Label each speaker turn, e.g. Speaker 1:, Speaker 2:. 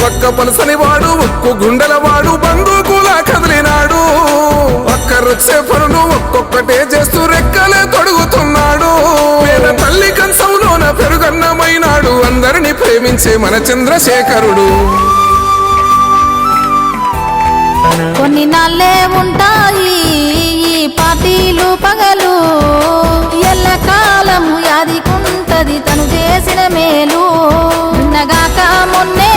Speaker 1: ఒక్క పలసని వాడు ఒక్కు గుండెల వాడు బందూకులా కదిలినాడు. ఒక్క రుక్సే పనులు ఒక్కొక్కటే చేస్తూ రెక్కలే తొడుగుతున్నాడు. పేద తల్లి కంచంలోన పెరుగన్నమైనాడు. అందరినీ ప్రేమించే మన చంద్రశేఖరుడు.
Speaker 2: కొన్ని నాళ్ళే ఉంటాయి ఈ పార్టీలు పగలు, ఎల్లకాలము యాదికుంటది తను చేసిన మేలు. నిన్నగాక మొన్నే